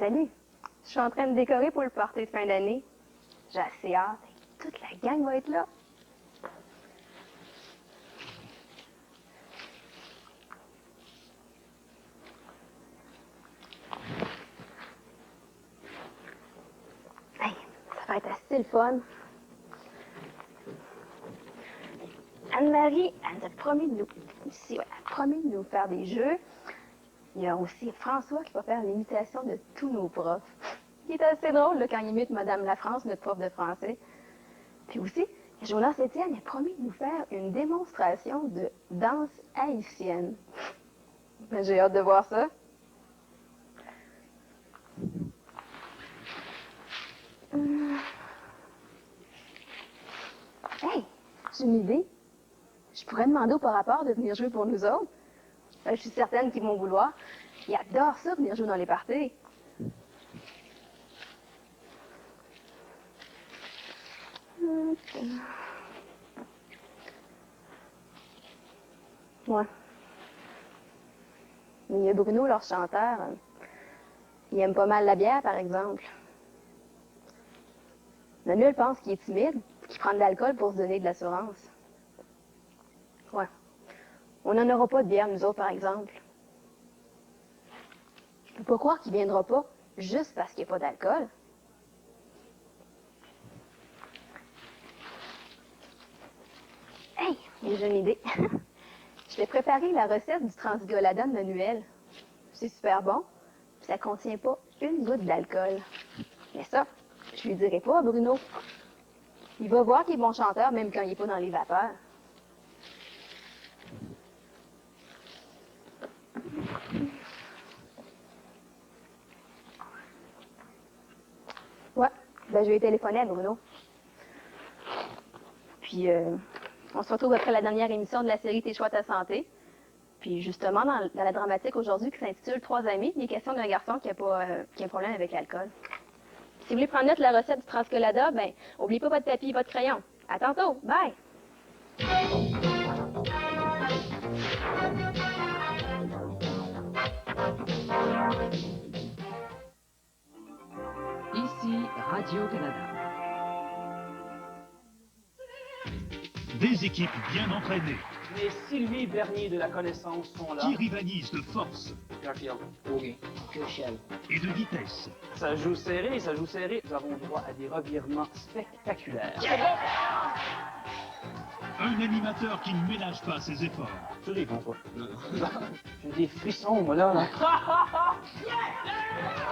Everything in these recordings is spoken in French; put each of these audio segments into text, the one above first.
Salut. Je suis en train de décorer pour le party de fin d'année. J'ai assez hâte. Toute la gang va être là. Hey, ça va être assez le fun. Anne-Marie, elle nous a promis de nous faire des jeux. Il y a aussi François qui va faire l'imitation de tous nos profs. Il est assez drôle là, quand il imite Madame Lafrance, notre prof de français. Puis aussi, Jonas Étienne a promis de nous faire une démonstration de danse haïtienne. Ben, j'ai hâte de voir ça. Hey, j'ai une idée. Je pourrais demander au par-rapport de venir jouer pour nous autres. Je suis certaine qu'ils vont vouloir. Ils adorent ça, venir jouer dans les parties. Ouais. Mais il y a Bruno, leur chanteur. Il aime pas mal la bière, par exemple. Manuel pense qu'il est timide, qu'il prend de l'alcool pour se donner de l'assurance. Ouais. On n'en aura pas de bière, nous autres, par exemple. Je peux pas croire qu'il viendra pas juste parce qu'il n'y a pas d'alcool. Hey, j'ai une idée. Je vais préparer la recette du transgolada de Manuel. C'est super bon, puis ça contient pas une goutte d'alcool. Mais ça, je lui dirai pas à Bruno. Il va voir qu'il est bon chanteur même quand il n'est pas dans les vapeurs. Ouais, ben je vais téléphoner à Bruno. Puis, on se retrouve après la dernière émission de la série Tes choix, ta santé. Puis, justement, dans la dramatique aujourd'hui qui s'intitule Trois amis, il est question d'un garçon qui a un problème avec l'alcool. Si vous voulez prendre note de la recette du transcolada, ben, oubliez pas votre papier et votre crayon. À tantôt. Bye! Ici Radio-Canada. Des équipes bien entraînées. Les Sylvie Bernier de la connaissance sont là. Qui rivalisent de force. Garfield, Hogan, Michel. Et de vitesse. Ça joue serré, ça joue serré. Nous avons droit à des revirements spectaculaires. Un animateur qui ne ménage pas ses efforts. Tu ris, François. J'ai des frissons, moi, là.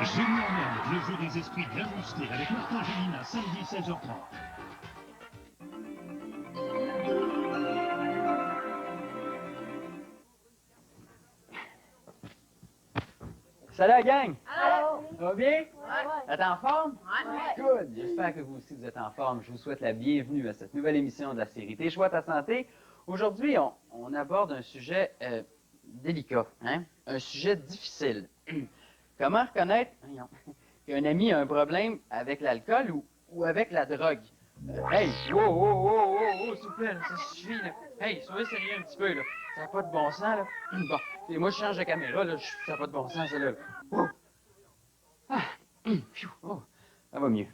Génie en herbe, le jeu des esprits bien musclés avec Martin Gélina, samedi 16h30. Salut la gang! Allô? Ça va bien? Ouais. Vous êtes en forme? Ouais. Good! J'espère que vous aussi vous êtes en forme. Je vous souhaite la bienvenue à cette nouvelle émission de la série Tes choix, ta santé. Aujourd'hui, on aborde un sujet délicat, hein? Un sujet difficile. Comment reconnaître qu'un ami a un problème avec l'alcool ou avec la drogue? Hey! Wow, s'il vous plaît, là, ça suffit, là. Hey, soyez sérieux un petit peu, là. Ça n'a pas de bon sens, là. Bon, et moi, je change de caméra, là. Ça n'a pas de bon sens, ça, là. Oh. Ah. Oh. Ça va mieux.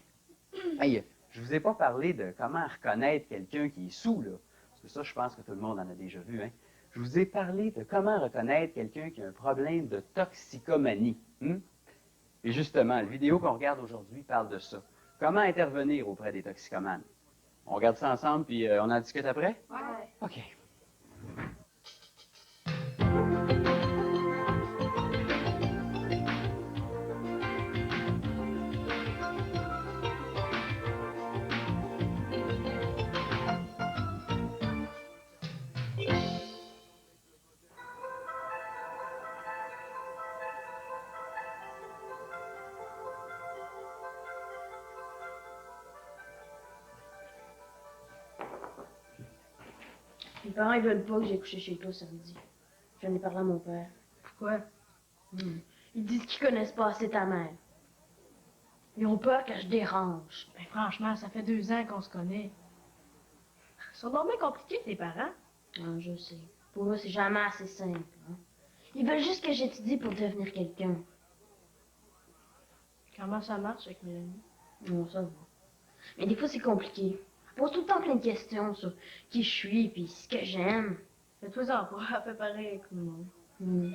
Hey, je vous ai pas parlé de comment reconnaître quelqu'un qui est saoul, là. Parce que ça, je pense que tout le monde en a déjà vu, hein. Je vous ai parlé de comment reconnaître quelqu'un qui a un problème de toxicomanie. Et justement, la vidéo qu'on regarde aujourd'hui parle de ça. Comment intervenir auprès des toxicomanes? On regarde ça ensemble, puis on en discute après? Ouais. OK. Mes parents, ils veulent pas que j'ai couché chez toi samedi. J'en ai parlé à mon père. Pourquoi? Ils disent qu'ils connaissent pas assez ta mère. Ils ont peur que je dérange. Ben franchement, ça fait 2 ans qu'on se connaît. Ils sont donc bien compliqués, tes parents. Ah, je sais. Pour eux, c'est jamais assez simple. Hein? Ils veulent juste que j'étudie pour devenir quelqu'un. Comment ça marche avec Mélanie? Non, ça va. Mais des fois, c'est compliqué. Elle pose tout le temps plein de questions sur qui je suis puis ce que j'aime. Fais-toi en pas, elle fait pareil avec tout le monde. Hmm.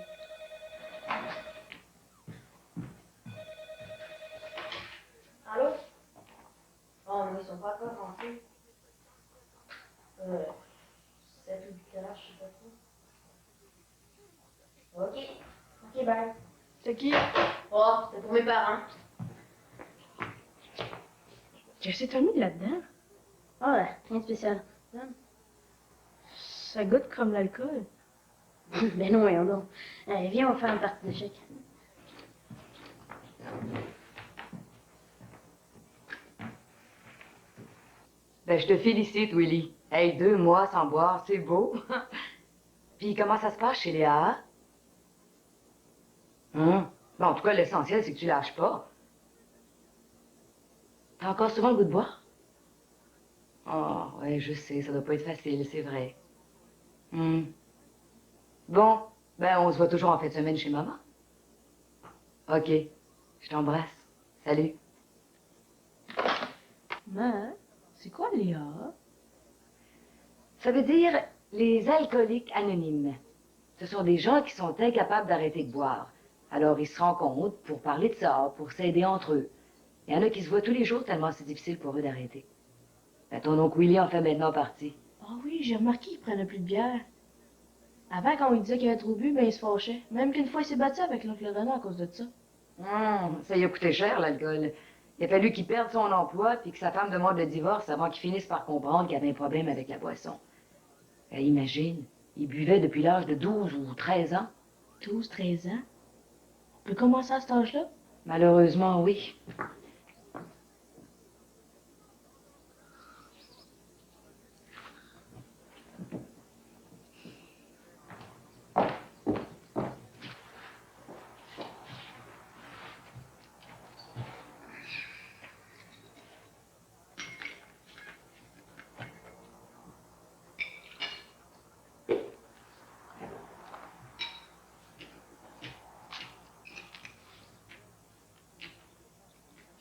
Allô? Oh, mais ils sont pas encore rentrés. 7 ou 8 heures, je sais pas trop. Ok. Ok, bye. C'est qui? Oh, c'était pour mes parents. Qu'est-ce que t'as mis là-dedans? Ah ouais, rien de spécial. Ça goûte comme l'alcool. Ben non, voyons donc. Allez, viens, on va faire une partie d'échecs. Ben, je te félicite, Willy. Hey, 2 mois sans boire, c'est beau. Puis comment ça se passe chez Léa? Bon, en tout cas, l'essentiel, c'est que tu lâches pas. T'as encore souvent le goût de boire? Oh, ouais, je sais, ça doit pas être facile, c'est vrai. Bon, ben, on se voit toujours en fin de semaine chez maman. OK, je t'embrasse. Salut. Mais, c'est quoi Léa? Ça veut dire les alcooliques anonymes. Ce sont des gens qui sont incapables d'arrêter de boire. Alors, ils se rencontrent pour parler de ça, pour s'aider entre eux. Il y en a qui se voient tous les jours tellement c'est difficile pour eux d'arrêter. Ben, ton oncle Willy en fait maintenant partie. Ah oui, j'ai remarqué qu'il prenait plus de bière. Avant, quand on lui disait qu'il avait trop bu, ben il se fâchait. Même qu'une fois, il s'est battu avec l'oncle Renan à cause de ça. Ça lui a coûté cher, l'alcool. Il a fallu qu'il perde son emploi puis que sa femme demande le divorce avant qu'il finisse par comprendre qu'il y avait un problème avec la boisson. Ben, imagine, il buvait depuis l'âge de 12 ou 13 ans. 12, 13 ans? On peut commencer à cet âge-là? Malheureusement, oui.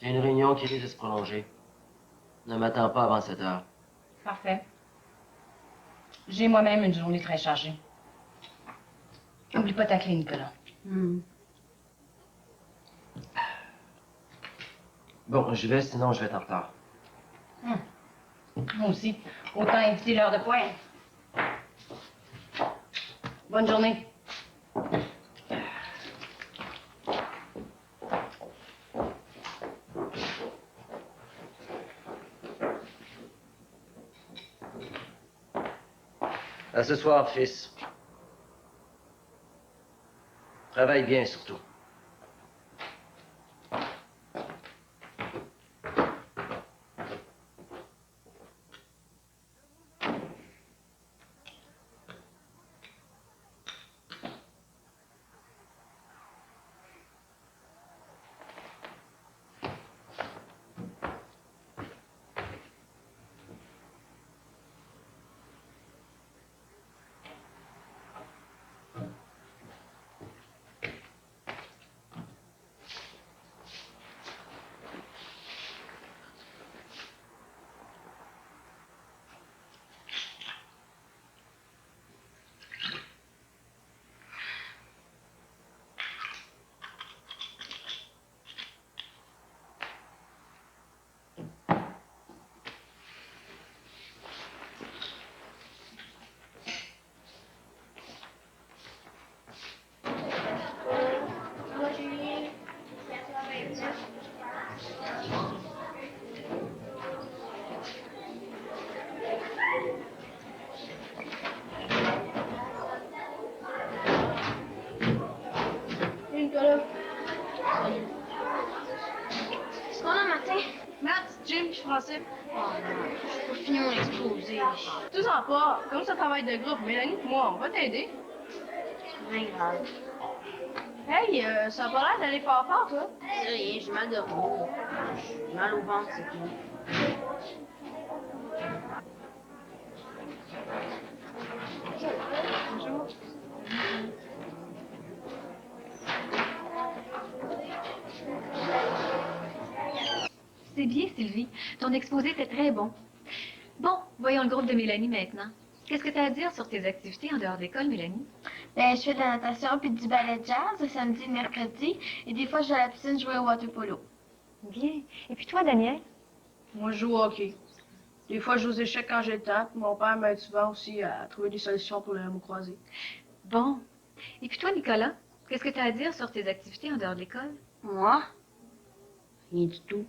J'ai une réunion qui risque de se prolonger. Ne m'attends pas avant 7 heures. Parfait. J'ai moi-même une journée très chargée. Oublie pas ta clé, Nicolas. Bon, je vais, sinon je vais être en retard. Moi aussi. Autant éviter l'heure de pointe. Bonne journée. À ce soir, fils. Travaille bien, surtout. Nicolas. Salut. C'est qu'on a matin? Maths, gym, puis français. Oh non, j'ai pas fini mon exposé. Tout en pas. Comme ça travaille de groupe, Mélanie et moi, on va t'aider. Rien de grave. Hey, ça a pas l'air d'aller fort fort, toi. C'est rien, j'ai mal de dos. J'ai mal au ventre, c'est tout. Bonjour. C'est bien, Sylvie. Ton exposé était très bon. Bon, voyons le groupe de Mélanie maintenant. Qu'est-ce que tu as à dire sur tes activités en dehors de l'école, Mélanie? Ben, je fais de la natation puis du ballet de jazz le samedi et le mercredi. Et des fois, je vais à la piscine jouer au water polo. Bien. Et puis toi, Daniel? Moi, je joue au hockey. Des fois, je joue aux échecs quand j'ai le temps. Mon père m'aide souvent aussi à trouver des solutions pour les mots croisés. Bon. Et puis toi, Nicolas, qu'est-ce que tu as à dire sur tes activités en dehors de l'école? Moi? Rien du tout.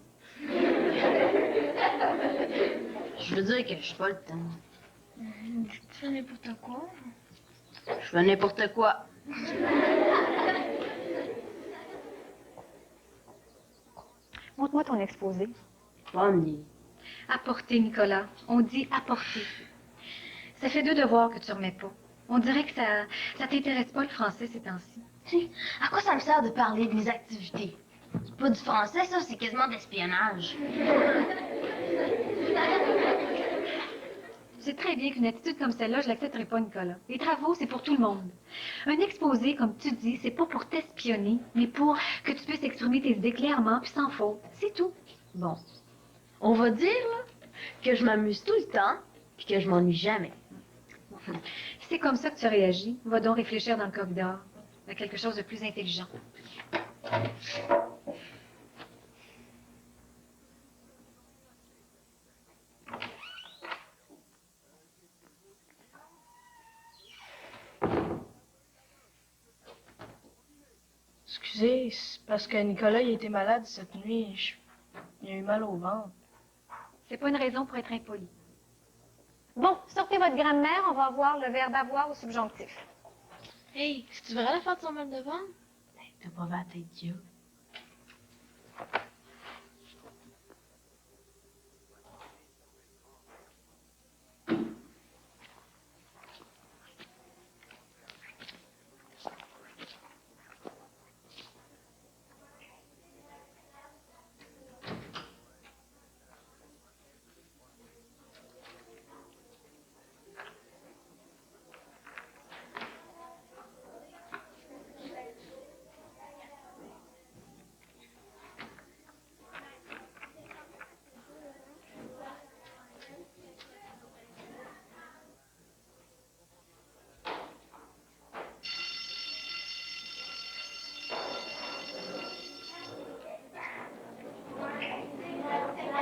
Je veux dire que je suis pas le temps. Tu fais n'importe quoi? Je fais n'importe quoi. Montre-moi ton exposé. Promener. Apporter, Nicolas. On dit apporter. Ça fait 2 devoirs que tu remets pas. On dirait que ça t'intéresse pas le français ces temps-ci. À quoi ça me sert de parler de mes activités? C'est pas du français, ça, c'est quasiment de l'espionnage. Tu sais très bien qu'une attitude comme celle-là, je l'accepterai pas, Nicolas. Les travaux, c'est pour tout le monde. Un exposé, comme tu dis, c'est pas pour t'espionner, mais pour que tu puisses exprimer tes idées clairement puis sans faute. C'est tout. Bon. On va dire, là, que je m'amuse tout le temps puis que je m'ennuie jamais. Si c'est comme ça que tu réagis, va donc réfléchir dans le corridor à quelque chose de plus intelligent. Excusez, c'est parce que Nicolas, il était malade cette nuit. Il a eu mal au ventre. C'est pas une raison pour être impoli. Bon, sortez votre grammaire, on va voir le verbe avoir au subjonctif. Hey, c'est-tu vrai l'affaire de son mal de ventre? T'as pas vu la tête Dieu.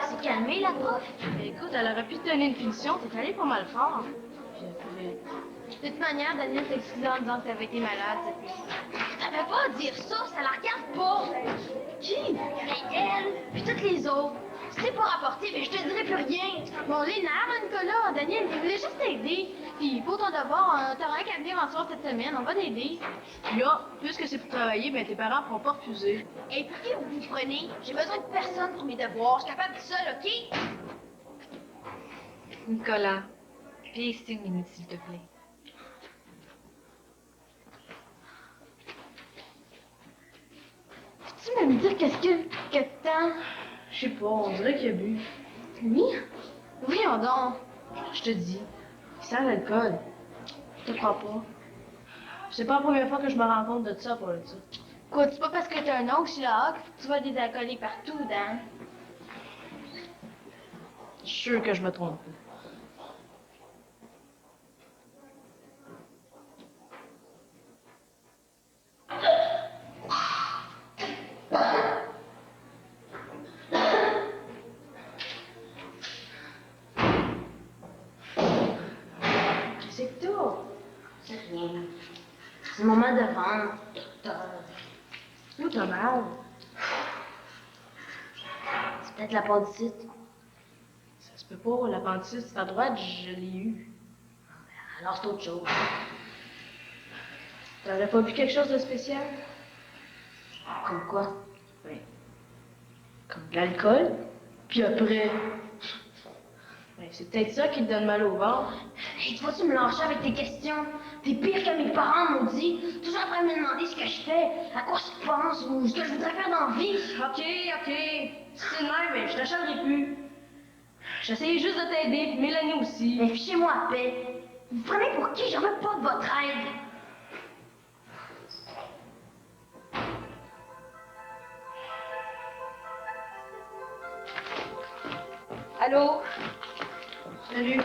C'est calmé, la prof? Mais écoute, elle aurait pu te donner une punition, t'es allé pas mal fort. Puis après... De toute manière, Daniel s'est excusé en disant que t'avais été malade cette nuit. T'avais pas à dire ça, ça la regarde pas! Qui? Mais elle, puis toutes les autres. Si c'est pas rapporté, mais je te dirai plus rien. Bon, les nerfs, hein, Nicolas. Daniel, il voulait juste t'aider. Puis pour ton devoir, t'auras rien qu'à venir en soir cette semaine, on va t'aider. Puis là, puisque c'est pour travailler, ben tes parents pourront pas refuser. Et pour qui vous vous prenez? J'ai besoin de personne pour mes devoirs. Je suis capable de seule, OK? Nicolas, viens ici 1 minute, s'il te plaît. Peux-tu me dire qu'est-ce que t'as? Je sais pas, on dirait qu'il a bu. Lui? Voyons donc. Je te dis, il sent l'alcool. Je te crois pas. C'est pas la première fois que je me rends compte de ça, pour le dire. Quoi, c'est pas parce que t'as un oncle chez la Hawk que tu vois des alcooliques partout, Dan? Je suis sûr que je me trompe. C'est que tout. C'est rien. C'est le moment de vendre. Où t'as mal? C'est peut-être l'appendicite. Ça se peut pas, l'appendicite, c'est à droite, je l'ai eu. Alors c'est autre chose. T'aurais pas bu quelque chose de spécial? Comme quoi? Oui. Comme de l'alcool? Puis après... Ben, c'est peut-être ça qui te donne mal au ventre. Hey, tu vas-tu me lâcher avec tes questions? T'es pire que mes parents m'ont dit. Toujours en train de me demander ce que je fais, à quoi je pense ou ce que je voudrais faire dans la vie. Ok. Si c'est le même, ben, je t'achèterai plus. J'essayais juste de t'aider, puis Mélanie aussi. Mais fichez-moi à paix. Vous prenez pour qui? J'en veux pas de votre aide. Allô? Salut.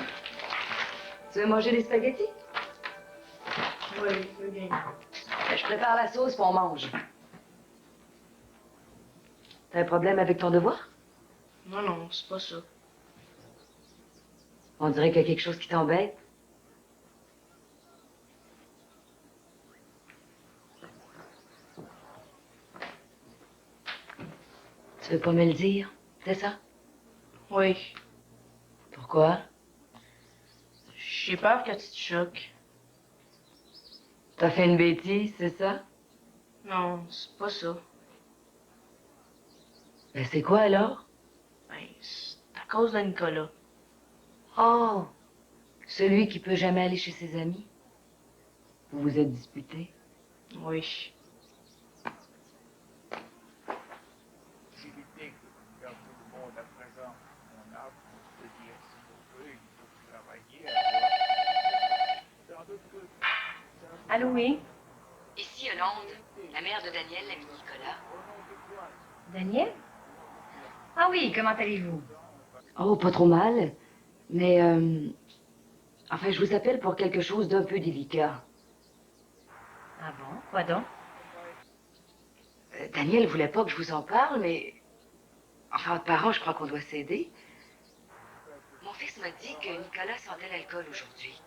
Tu veux manger des spaghettis? Oui, je veux bien. Je prépare la sauce pour on mange. T'as un problème avec ton devoir? Non, non, c'est pas ça. On dirait qu'il y a quelque chose qui t'embête. Tu veux pas me le dire, c'est ça? Oui. Pourquoi? J'ai peur que tu te choques. T'as fait une bêtise, c'est ça? Non, c'est pas ça. Ben c'est quoi alors? Ben, c'est à cause de Nicolas. Oh! Celui qui peut jamais aller chez ses amis? Vous vous êtes disputés? Oui. Allô, oui? Ici, Hollande, la mère de Daniel, l'ami Nicolas. Daniel? Ah oui, comment allez-vous? Oh, pas trop mal. Mais, enfin, je vous appelle pour quelque chose d'un peu délicat. Ah bon? Quoi donc? Daniel voulait pas que je vous en parle, mais... Enfin, entre parents, je crois qu'on doit s'aider. Mon fils m'a dit que Nicolas sentait l'alcool aujourd'hui.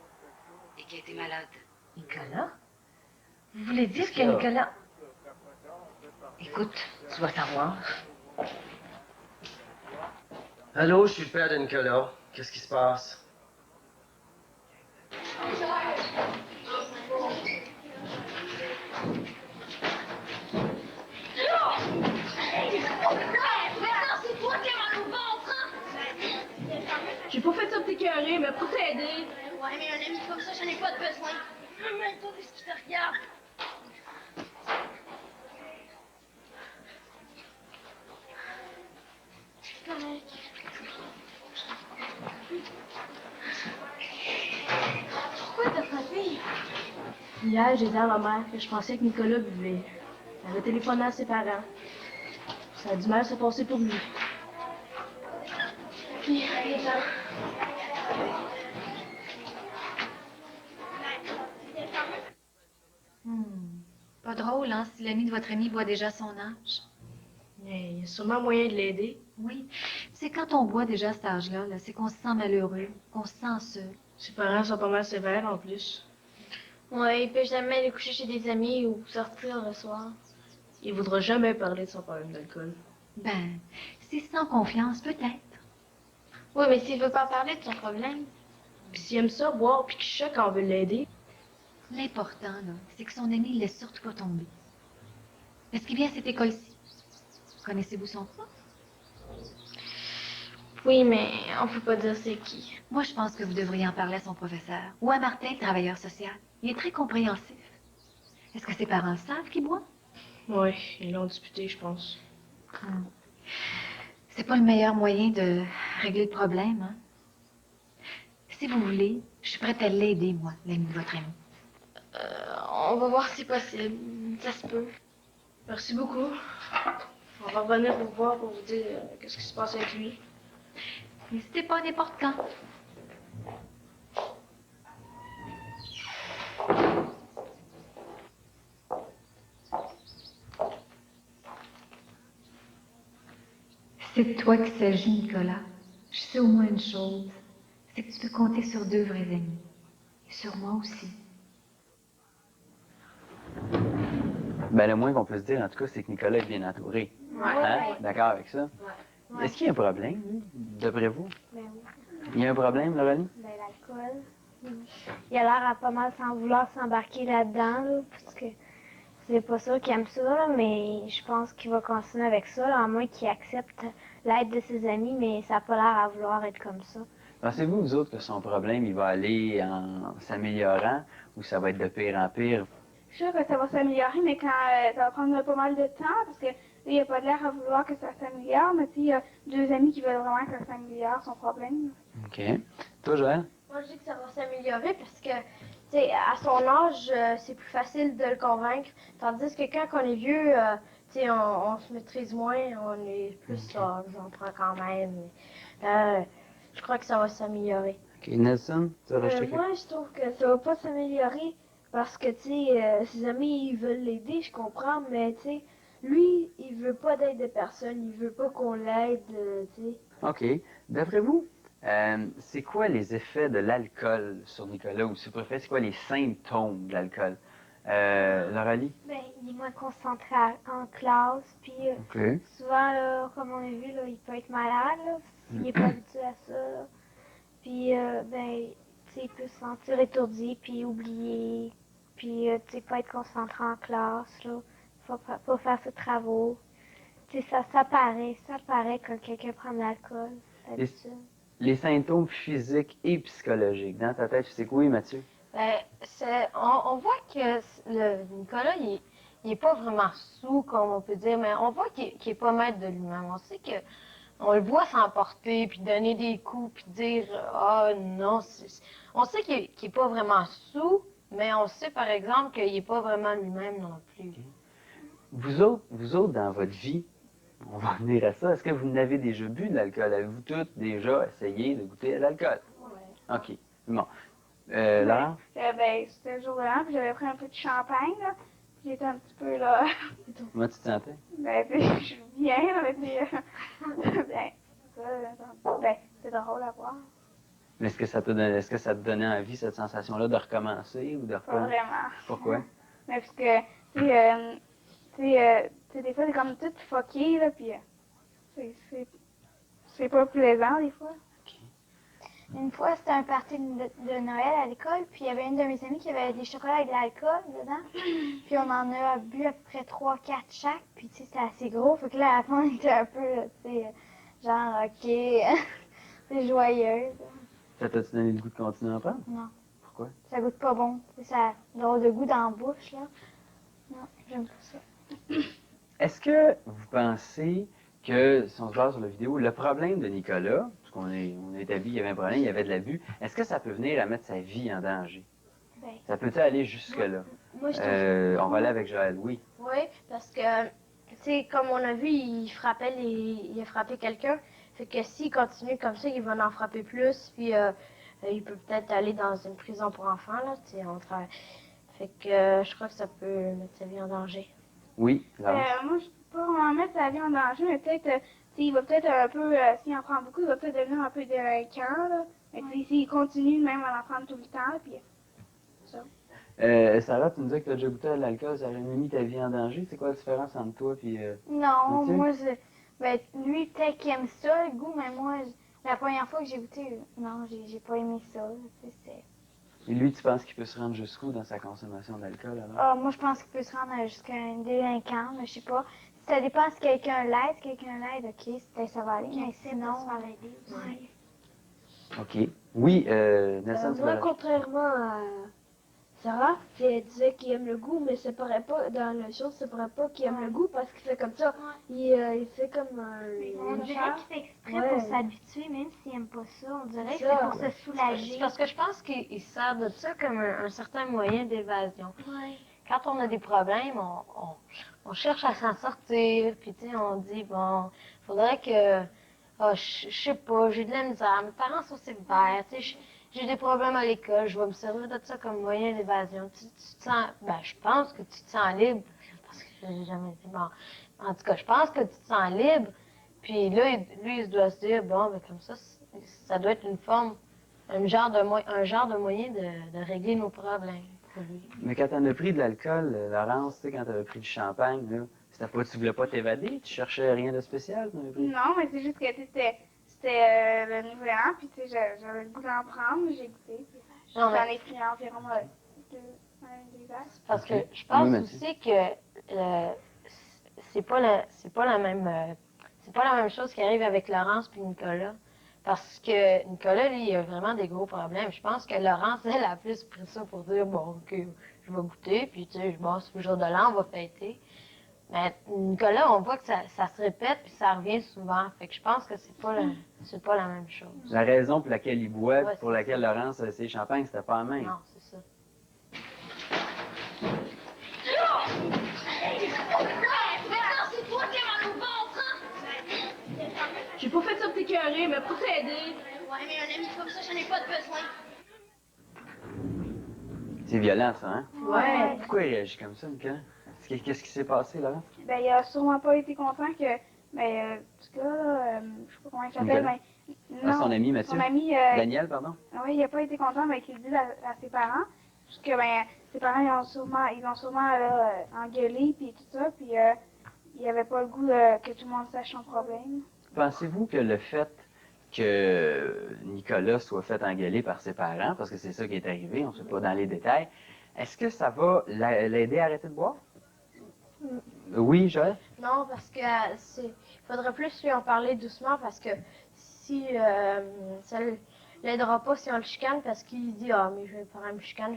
Et qu'il était malade. Nicolas? Vous voulez dire que Nicolas... Écoute, tu vas savoir. Allô, je suis le père de Nicolas. Qu'est-ce qui se passe? C'est toi qui as mal au ventre! J'ai pas fait ça pour t'écœurer, mais pour t'aider. Ouais, mais un ami comme ça, j'en ai pas de besoin. Mais toi, qu'est-ce qui te regarde? Correct. Pourquoi t'as frappé? Hier, j'ai dit à ma mère que je pensais que Nicolas buvait. Elle avait téléphoné à ses parents. Ça a du mal à se passer pour lui. Puis, viens-t'en. Pas drôle, hein, si l'ami de votre ami boit déjà son âge. Mais il y a sûrement moyen de l'aider. Oui. C'est quand on boit déjà à cet âge-là, là, c'est qu'on se sent malheureux, qu'on se sent seul. Ses parents sont pas mal sévères en plus. Ouais, il peut jamais aller coucher chez des amis ou sortir le soir. Il voudra jamais parler de son problème d'alcool. Ben, s'il se sent confiance, peut-être. Oui, mais s'il veut pas parler de son problème. Puis s'il aime ça, boire puis qu'il choque quand on veut l'aider. L'important, là, c'est que son ami ne laisse surtout pas tomber. Est-ce qu'il vient à cette école-ci? Connaissez-vous son prof? Oui, mais on peut pas dire c'est qui. Moi, je pense que vous devriez en parler à son professeur. Ou à Martin, le travailleur social. Il est très compréhensif. Est-ce que ses parents savent qu'il boit? Oui, ils l'ont disputé, je pense. C'est pas le meilleur moyen de régler le problème, hein? Si vous voulez, je suis prête à l'aider, moi, l'ami de votre ami. On va voir si possible. Ça se peut. Merci beaucoup. On va revenir vous voir pour vous dire qu'est-ce qui se passe avec lui. N'hésitez pas n'importe quand. C'est de toi qu'il s'agit, Nicolas. Je sais au moins une chose, c'est que tu peux compter sur deux vrais amis. Et sur moi aussi. Ben, le moins qu'on peut se dire, en tout cas, c'est que Nicolas est bien entouré. Hein? D'accord avec ça? Ouais. Est-ce qu'il y a un problème, d'après vous? Ben oui. Il y a un problème, Laurelie? Ben, l'alcool. Il a l'air à pas mal sans vouloir s'embarquer là-dedans, là, parce que c'est pas sûr qu'il aime ça, là, mais je pense qu'il va continuer avec ça, là, à moins qu'il accepte l'aide de ses amis, mais ça n'a pas l'air à vouloir être comme ça. Pensez-vous, vous autres, que son problème, il va aller en s'améliorant ou ça va être de pire en pire? Je suis sûre que ça va s'améliorer, mais quand ça va prendre pas mal de temps, parce que il n'y a pas l'air à vouloir que ça s'améliore, mais il y a deux amis qui veulent vraiment que ça s'améliore, son problème. OK. Toi, Joël? Moi, je dis que ça va s'améliorer parce que, tu sais, à son âge, c'est plus facile de le convaincre. Tandis que quand on est vieux, tu sais, on se maîtrise moins, on est plus, j'en prends quand même. je crois que ça va s'améliorer. OK. Nelson, tu as rajouté quelque Moi, je trouve que ça va pas s'améliorer parce que, tu sais, ses amis, ils veulent l'aider, je comprends, mais, tu sais, lui, il veut pas d'aide de personne, il veut pas qu'on l'aide, tu sais. OK. D'après vous, c'est quoi les effets de l'alcool sur Nicolas, ou si vous préférez, c'est quoi les symptômes de l'alcool? Lauralie? Ben, il est moins concentré en classe, puis OK. souvent, là, comme on a vu, là, il peut être malade, là, s'il n'est pas habitué à ça, là. Puis, ben, tu sais, il peut se sentir étourdi, puis oublier, puis, tu sais, pas être concentré en classe, là, pas faire ses travaux. Tu sais, ça paraît quand quelqu'un prend de l'alcool, d'habitude. Les symptômes physiques et psychologiques. Dans ta tête, c'est quoi, oui, Mathieu? Ben, on voit que Nicolas, il est pas vraiment sous, comme on peut dire, mais on voit qu'il est pas maître de lui-même. On sait que on le voit s'emporter, puis donner des coups, puis dire « Ah non ». On sait qu'il est pas vraiment sous, mais on sait, par exemple, qu'il est pas vraiment lui-même non plus. Vous autres, dans votre vie, on va venir à ça, est-ce que vous n'avez déjà bu de l'alcool? Avez-vous toutes déjà essayé de goûter à l'alcool? Oui. OK. Bon. Laura? Ben, c'était le jour de l'an, puis j'avais pris un peu de champagne, là. Puis j'étais un petit peu, là... Comment tu te sentais? Ben, je suis bien, là, mais ben, c'est drôle à voir. Mais est-ce que ça te donnait envie, cette sensation-là, de recommencer ou de Pas vraiment. Pourquoi? Mais parce que, tu sais, des fois, c'est comme tout fucké, là, puis c'est pas plaisant, des fois. Une fois, c'était un party de Noël à l'école, puis il y avait une de mes amies qui avait des chocolats avec de l'alcool dedans. Puis on en a bu à peu près 3-4 chaque, puis tu sais, c'était assez gros. Fait que là, à la fin, on était un peu, tu sais, genre, OK, c'est joyeux. Ça t'a-tu donné le goût de continuer à en prendre? Non. Pourquoi? Ça goûte pas bon. Ça a drôle de goût dans la bouche, là. Non, j'aime pas ça. Est-ce que vous pensez que, si on se base sur la vidéo, le problème de Nicolas, parce qu'on a établi qu'il y avait un problème, il y avait de l'abus, est-ce que ça peut venir à mettre sa vie en danger? Ben, Ça peut-il aller jusque-là? Moi, je trouve... On va aller avec Joël, oui. Oui, parce que, tu sais, comme on a vu, il a frappé quelqu'un. Fait que s'il continue comme ça, il va en frapper plus, puis il peut peut-être aller dans une prison pour enfants, là, tu sais, Fait que je crois que ça peut mettre sa vie en danger. Oui, Laura. Moi, je peux pas vraiment mettre sa vie en danger, mais peut-être, il va peut-être un peu, s'il en prend beaucoup, il va peut-être devenir un peu délinquant, là. Mais s'il continue même à en prendre tout le temps, puis ça. Sarah, tu nous disais que tu as déjà goûté à l'alcool, ça aurait mis ta vie en danger. C'est quoi la différence entre toi et non, Mathieu? moi, ben, lui, peut-être qu'il aime ça, le goût, mais moi, la première fois que j'ai goûté, non, j'ai pas aimé ça. Et lui, tu penses qu'il peut se rendre jusqu'où dans sa consommation d'alcool, alors? Ah, moi, je pense qu'il peut se rendre jusqu'à un délinquant, mais je sais pas. Ça dépend si quelqu'un l'aide, ok, ça va aller, mais sinon... Ça va l'aider aussi. OK. Oui, Nelson, tu Moi, vas... contrairement à Sarah, elle disait qu'il aime le goût, mais ça paraît pas, dans la chose, ça paraît pas qu'il aime le goût parce qu'il fait comme ça. Il fait comme un... On dirait qu'il fait exprès pour s'habituer, même s'il aime pas ça. On dirait que Ça, c'est pour se soulager. C'est parce que je pense qu'il sert de ça comme un certain moyen d'évasion. Quand on a des problèmes, on cherche à s'en sortir, puis tu sais, on dit, bon, faudrait que, je sais pas, j'ai de la misère, mes parents sont sévères, tu sais, j'ai des problèmes à l'école, je vais me servir de ça comme moyen d'évasion. Tu te sens, ben, je pense que tu te sens libre, parce que j'ai jamais dit, bon, en tout cas, je pense que tu te sens libre, puis là, lui, il doit se dire, bon, ben, comme ça doit être une forme, un genre de moyen de régler nos problèmes. Mais quand t'en as pris de l'alcool, Laurence, tu sais, quand t'avais pris du champagne, là, tu voulais pas t'évader? Tu cherchais rien de spécial? Non, mais c'est juste que c'était le nouvel an, puis tu sais, j'avais le goût d'en prendre, j'ai goûté. J'en ai pris environ 2 verres. Parce que je pense aussi que c'est pas la même chose qui arrive avec Laurence puis Nicolas. Parce que Nicolas, lui, il a vraiment des gros problèmes. Je pense que Laurence, elle a plus pris ça pour dire, bon, OK, je vais goûter, puis tu sais, bon, c'est le jour de l'an, on va fêter. Mais Nicolas, on voit que ça se répète, puis ça revient souvent. Fait que je pense que c'est pas la même chose. La raison pour laquelle il boit, pour laquelle Laurence a essayé le champagne, c'était pas la même. Non, c'est ça. C'est toi qui as mal au ventre, hein? J'ai pas fait ça pour t'écœurer, mais pour t'aider. Ouais, Ouais, mais un ami comme ça, j'en ai pas de besoin. C'est violent, ça, hein? Ouais. Pourquoi il réagit comme ça, Nicolas? Qu'est-ce qui s'est passé, Laurence? Ben, il a sûrement pas été content que, ben, ce gars-là, je sais pas comment il s'appelle, Nicolas? mais... Ah, son ami, Mathieu? Son ami... Daniel, pardon? Oui, il a pas été content, mais qu'il le dise à ses parents. Parce que, ben, ses parents, ils ont sûrement là, engueulé, puis tout ça, puis il avait pas le goût que tout le monde sache son problème. Pensez-vous que le fait que Nicolas soit fait engueuler par ses parents, parce que c'est ça qui est arrivé, on ne sait pas dans les détails, est-ce que ça va l'aider à arrêter de boire? Oui, Joël? Non, parce que il faudrait plus lui en parler doucement parce que si ça l'aidera pas si on le chicane parce qu'il dit ah mais je vais faire un chicane,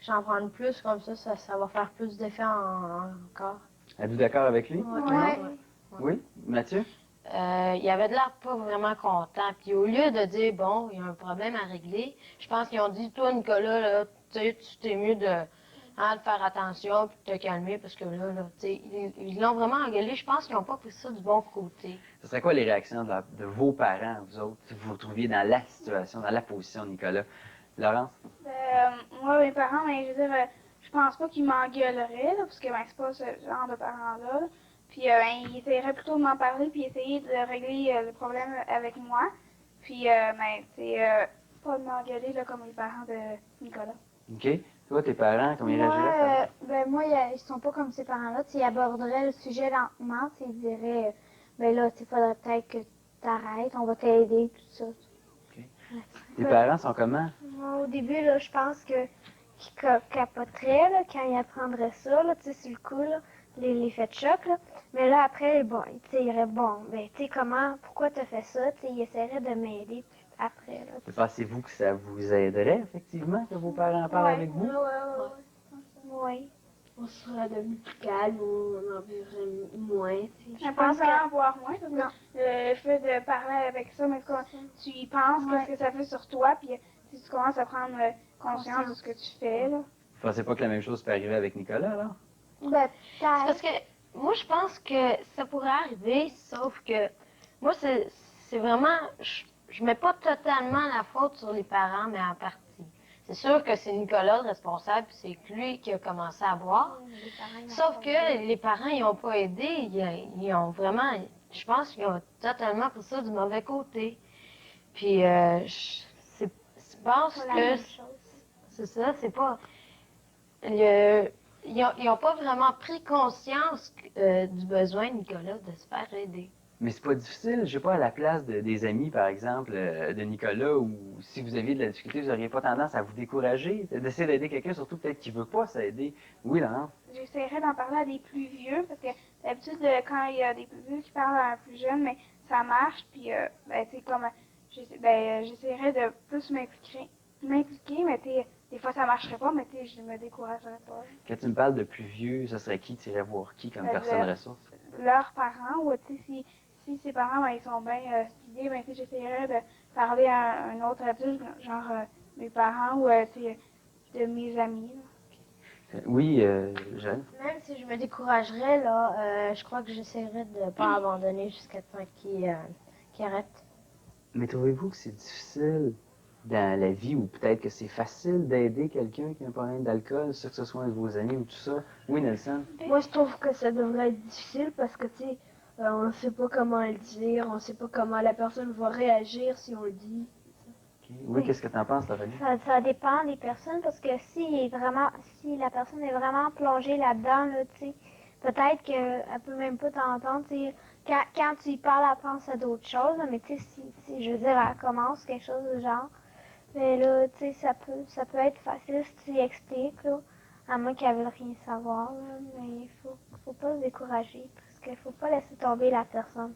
j'en prends plus comme ça va faire plus d'effet encore. Êtes-vous d'accord avec lui? Ouais. Oui? Mathieu? Il avait de l'air pas vraiment content. Puis au lieu de dire bon, il y a un problème à régler, je pense qu'ils ont dit toi Nicolas là, tu t'es mieux de faire attention puis de te calmer parce que là tu sais, ils l'ont vraiment engueulé. Je pense qu'ils n'ont pas pris ça du bon côté. Ce serait quoi les réactions de vos parents, vous autres, si vous vous trouviez dans la situation, dans la position de Nicolas? Laurence? Moi, mes parents, ben, je veux dire, je pense pas qu'ils m'engueuleraient, là, parce que, ben, c'est pas ce genre de parents-là. Là. Puis, ben, ils essaieraient plutôt de m'en parler, puis essayer de régler le problème avec moi. Puis, ben, c'est pas de m'engueuler, là, comme les parents de Nicolas. OK. Toi, tes parents, comment ils réagiraient? Moi, ils sont pas comme ces parents-là. Ils aborderaient le sujet lentement. Ils diraient, ben là, il faudrait peut-être que tu arrêtes, on va t'aider, tout ça. OK. Tes parents sont comment? Moi, au début, là, je pense qu'ils capoteraient là, quand ils apprendraient ça, là, sur le coup, là, l'effet de choc. Là. Mais là, après, bon, ils diraient, bon, ben, tu sais, pourquoi tu as fait ça? Ils essaieraient de m'aider après. Là, Pensez-vous que ça vous aiderait, effectivement, que vos parents parlent avec vous? Oui. On sera devenu plus calme, on en vivrait moins. Je pense en boire moins, parce que le fait de parler avec ça, mais quand tu y penses, qu'est-ce que ça fait sur toi, puis si tu commences à prendre conscience de ce que tu fais, là. Vous pensez pas que la même chose peut arriver avec Nicolas, alors? Ben, c'est parce que moi, je pense que ça pourrait arriver, sauf que moi, c'est vraiment... Je mets pas totalement la faute sur les parents, mais en partie. C'est sûr que c'est Nicolas le responsable, puis c'est lui qui a commencé à boire. Sauf que les parents, ils n'ont pas aidé. Ils ont vraiment... Je pense qu'ils ont totalement pris ça du mauvais côté. Puis, je pense que... C'est ça, c'est pas... Ils n'ont pas vraiment pris conscience du besoin de Nicolas de se faire aider. Mais c'est pas difficile, je sais pas, à la place des amis, par exemple, de Nicolas, ou si vous aviez de la difficulté, vous n'auriez pas tendance à vous décourager, d'essayer d'aider quelqu'un, surtout peut-être qui veut pas s'aider. Oui, Laurence? J'essaierais d'en parler à des plus vieux, parce que d'habitude, quand il y a des plus vieux qui parlent à un plus jeune, mais ça marche, puis, ben, tu sais, comme, j'essaierais de plus m'impliquer, mais tu sais, des fois ça marcherait pas, mais tu sais, je me découragerais pas. Quand tu me parles de plus vieux, ça serait qui? Tu irais voir qui comme personne ressource? Leurs parents, ou tu sais, si ses parents, ben, ils sont bien studiés, ben, tu sais, j'essaierais de parler à un autre adulte, genre mes parents, ou tu sais, de mes amis, là. Oui, Jeanne? Même si je me découragerais, là, je crois que j'essaierais de ne pas abandonner jusqu'à temps qu'il arrête. Mais trouvez-vous que c'est difficile dans la vie, ou peut-être que c'est facile d'aider quelqu'un qui a un problème d'alcool, que ce soit un de vos amis ou tout ça? Oui, Nelson? Moi, je trouve que ça devrait être difficile parce que, tu sais, on ne sait pas comment le dire, on ne sait pas comment la personne va réagir si on le dit. Okay. Oui, qu'est-ce que tu en penses, Laurelie? Ça dépend des personnes parce que si la personne est vraiment plongée là-dedans, là, tu sais, peut-être qu'elle peut même pas t'entendre, tu sais. Quand tu y parles, elle pense à d'autres choses, là, mais tu sais, si, je veux dire, elle commence quelque chose du genre. Mais là, tu sais, ça peut être facile si tu y expliques, là, à moins qu'elle veuille rien savoir, là, mais il faut pas se décourager, parce qu'il faut pas laisser tomber la personne.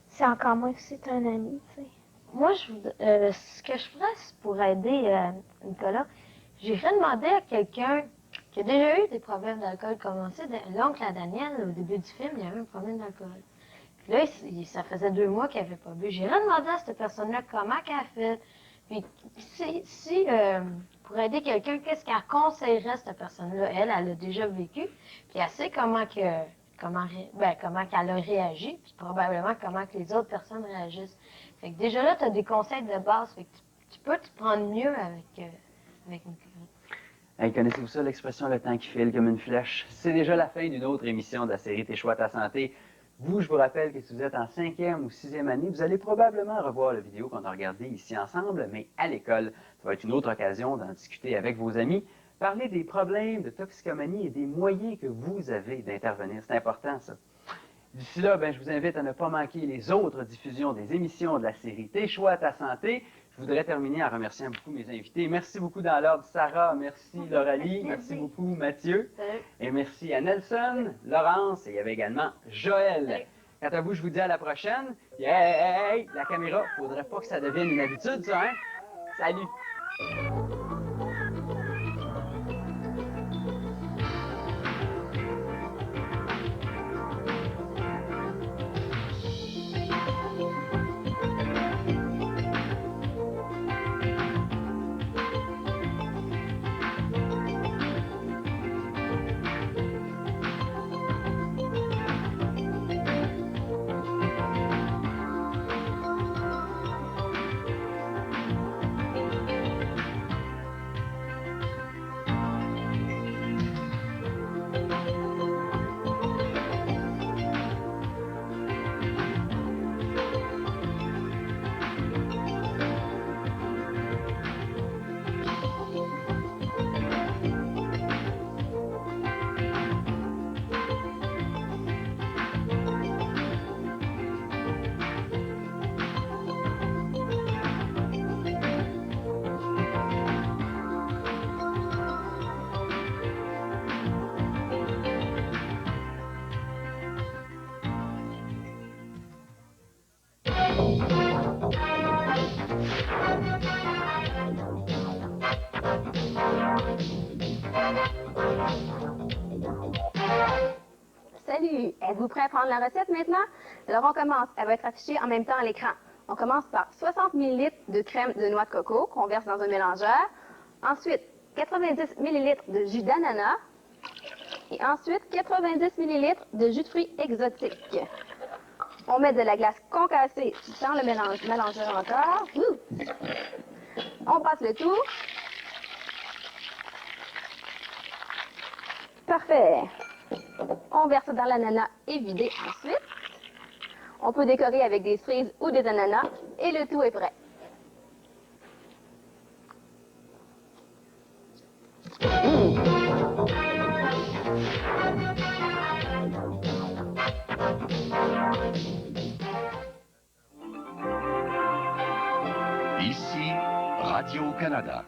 C'est encore moins si c'est un ami, tu sais. Moi, ce que je ferais pour aider Nicolas, j'irais demander à quelqu'un qui a déjà eu des problèmes d'alcool, comme on sait, l'oncle à Daniel, au début du film, il avait un problème d'alcool. Puis là, ça faisait 2 mois qu'il n'avait pas bu. J'irais demander à cette personne-là comment qu'elle a fait. Puis pour aider quelqu'un, qu'est-ce qu'elle conseillerait à cette personne-là? Elle a déjà vécu, puis elle sait comment qu'elle a réagi, puis probablement comment que les autres personnes réagissent. Fait que déjà là, tu as des conseils de base. Fait que tu peux te prendre mieux avec Nicolas. Hey, connaissez-vous ça, l'expression « le temps qui file comme une flèche ». C'est déjà la fin d'une autre émission de la série Tes choix, ta santé. Vous, je vous rappelle que si vous êtes en 5e ou 6e année, vous allez probablement revoir la vidéo qu'on a regardée ici ensemble, mais à l'école, ça va être une autre occasion d'en discuter avec vos amis, parler des problèmes de toxicomanie et des moyens que vous avez d'intervenir. C'est important, ça. D'ici là, je vous invite à ne pas manquer les autres diffusions des émissions de la série Tes choix, ta santé. Je voudrais terminer en remerciant beaucoup mes invités. Merci beaucoup dans l'ordre Sarah, merci Lauralie, merci beaucoup Mathieu. Salut. Et merci à Nelson, Laurence et il y avait également Joël. Salut. Quant à vous, je vous dis à la prochaine. Hey, la caméra, faudrait pas que ça devienne une habitude, ça, hein? Salut! Salut! Êtes-vous prêts à prendre la recette maintenant? Alors on commence. Elle va être affichée en même temps à l'écran. On commence par 60 ml de crème de noix de coco qu'on verse dans un mélangeur. Ensuite, 90 ml de jus d'ananas. Et ensuite, 90 ml de jus de fruits exotiques. On met de la glace concassée dans le mélangeur encore. On passe le tout. Parfait. On verse dans l'ananas et vider ensuite. On peut décorer avec des cerises ou des ananas et le tout est prêt. Ici, Radio-Canada.